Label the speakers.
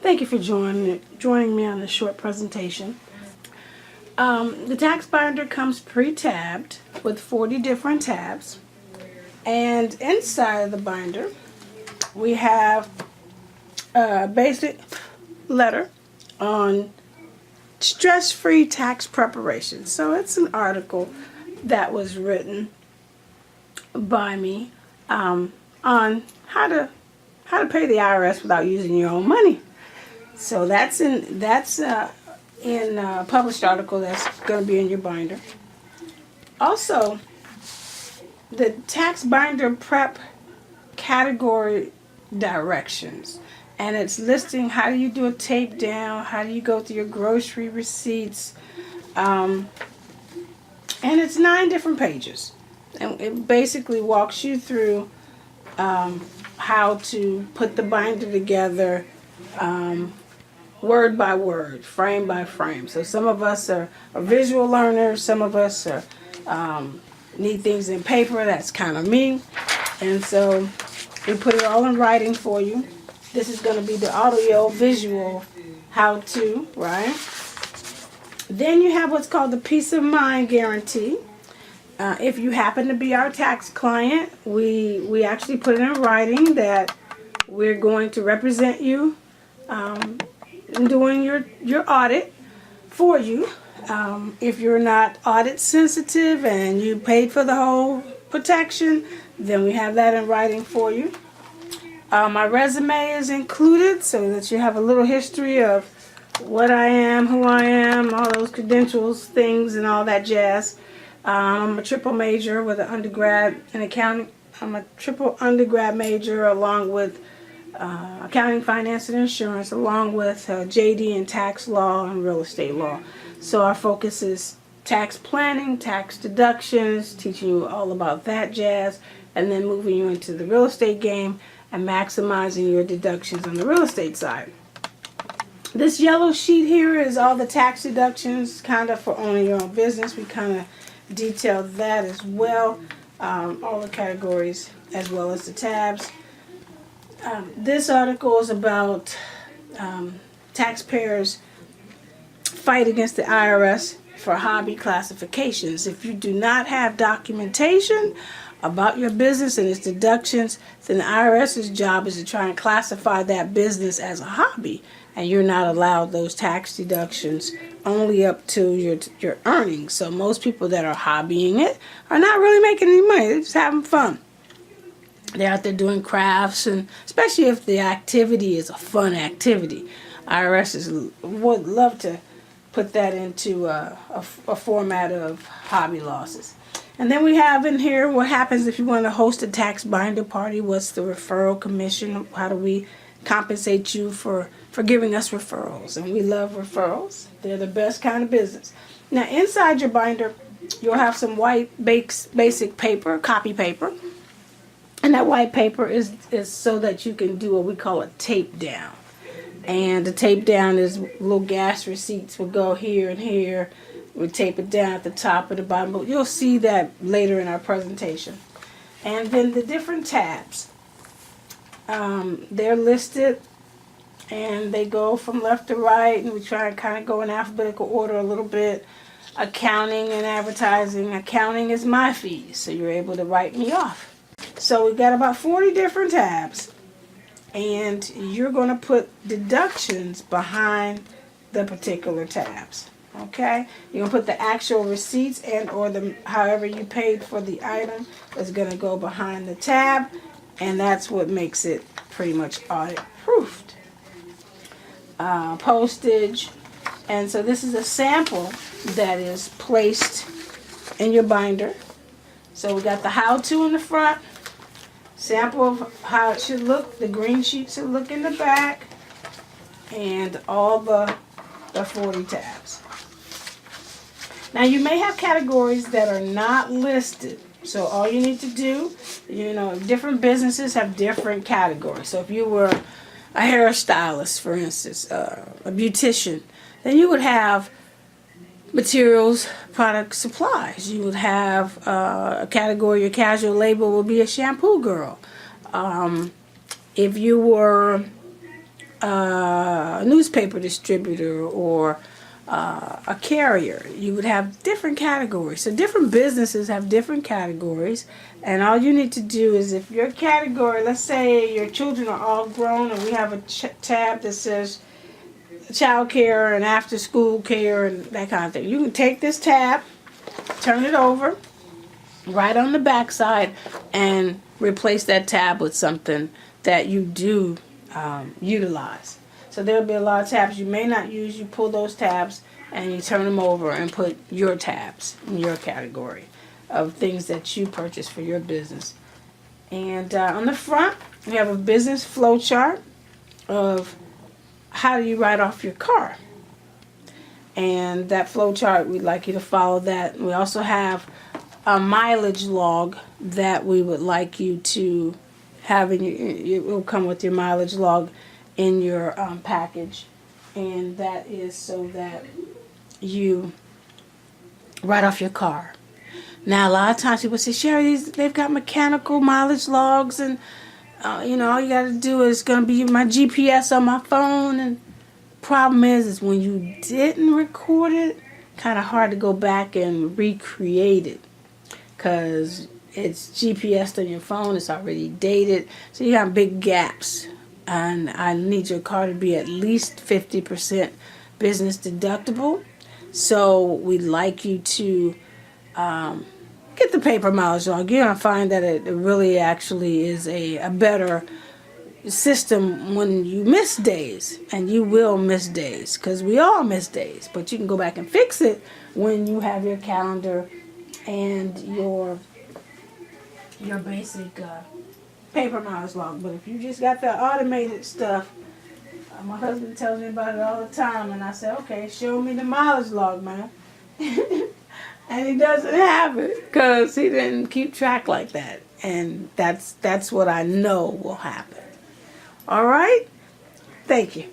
Speaker 1: Thank you for joining me on this short presentation. The tax binder comes pre-tabbed with 40 different tabs, and inside of the binder we have a basic letter on stress-free tax preparation. So it's an article that was written by me on how to pay the IRS without using your own money. So that's in a published article that's going to be in your binder. Also, the tax binder prep category directions, and it's listing how do you do a tape down, how do you go through your grocery receipts, and it's 9 different pages, and it basically walks you through how to put the binder together, word by word, frame by frame. So some of us are visual learners, some of us are need things in paper. That's kind of me. And so we put it all in writing for you. This is going to be the audio visual how to, right? Then you have what's called the peace of mind guarantee. If you happen to be our tax client, we actually put it in writing that we're going to represent you doing your audit for you. If you're not audit sensitive and you paid for the whole protection, then we have that in writing for you. My resume is included so that you have a little history of what I am, who I am, all those credentials, things, and all that jazz. I'm a triple major with an undergrad in accounting. I'm a triple undergrad major along with accounting, finance, and insurance, along with JD in tax law and real estate law. So our focus is tax planning, tax deductions, teaching you all about that jazz, and then moving you into the real estate game and maximizing your deductions on the real estate side. This yellow sheet here is all the tax deductions, kind of for owning your own business. We kind of detailed that as well, all the categories as well as the tabs. This article is about taxpayers' fight against the IRS for hobby classifications. If you do not have documentation about your business and its deductions, then the IRS's job is to try and classify that business as a hobby, and you're not allowed those tax deductions only up to your earnings. So most people that are hobbying it are not really making any money. They're just having fun. They're out there doing crafts, and especially if the activity is a fun activity. IRS would love to put that into a format of hobby losses. And then we have in here what happens if you want to host a tax binder party. What's the referral commission? How do we compensate you for giving us referrals? And we love referrals. They're the best kind of business. Now inside your binder, you'll have some white basic paper, copy paper. And that white paper is so that you can do what we call a tape down. And the tape down is little gas receipts will go here and here. We tape it down at the top and the bottom, but you'll see that later in our presentation. And then the different tabs, they're listed, and they go from left to right, and we try and kind of go in alphabetical order a little bit. Accounting and advertising. Accounting is my fees, so you're able to write me off. So we've got about 40 different tabs, and you're going to put deductions behind the particular tabs. Okay, you're gonna put the actual receipts and or the however you paid for the item is gonna go behind the tab, and that's what makes it pretty much audit proofed. Postage, and so this is a sample that is placed in your binder. So we got the how-to in the front, sample of how it should look. The green sheet should look in the back, and all the 40 tabs. Now you may have categories that are not listed. So all you need to do, different businesses have different categories. So if you were a hairstylist, for instance, a beautician, then you would have materials, product, supplies. You would have a category, your casual label will be a shampoo girl. If you were a newspaper distributor or a carrier, you would have different categories. So different businesses have different categories, and all you need to do is, if your category, let's say your children are all grown and we have a tab that says child care and after school care and that kind of thing, you can take this tab, turn it over right on the back side, and replace that tab with something that you do utilize. So there'll be a lot of tabs you may not use. You pull those tabs and you turn them over and put your tabs in your category of things that you purchase for your business. And on the front, we have a business flow chart of how do you write off your car. And that flow chart, we'd like you to follow that. We also have a mileage log that we would like you to have in your, it will come with your mileage log in your package, and that is so that you write off your car. Now, a lot of times people say, Sherry, they've got mechanical mileage logs, and all you got to do is going to be my GPS on my phone. And problem is when you didn't record it, kind of hard to go back and recreate it, because it's GPSed on your phone, it's already dated, so you got big gaps. And I need your car to be at least 50% business deductible. So we'd like you to get the paper mileage log. You're going to find that it really actually is a better system when you miss days. And you will miss days, because we all miss days. But you can go back and fix it when you have your calendar and your basic paper mileage log. But if you just got the automated stuff, my husband tells me about it all the time, and I say, okay, show me the mileage log, man. And he doesn't have it because he didn't keep track like that, and that's what I know will happen. All right, thank you.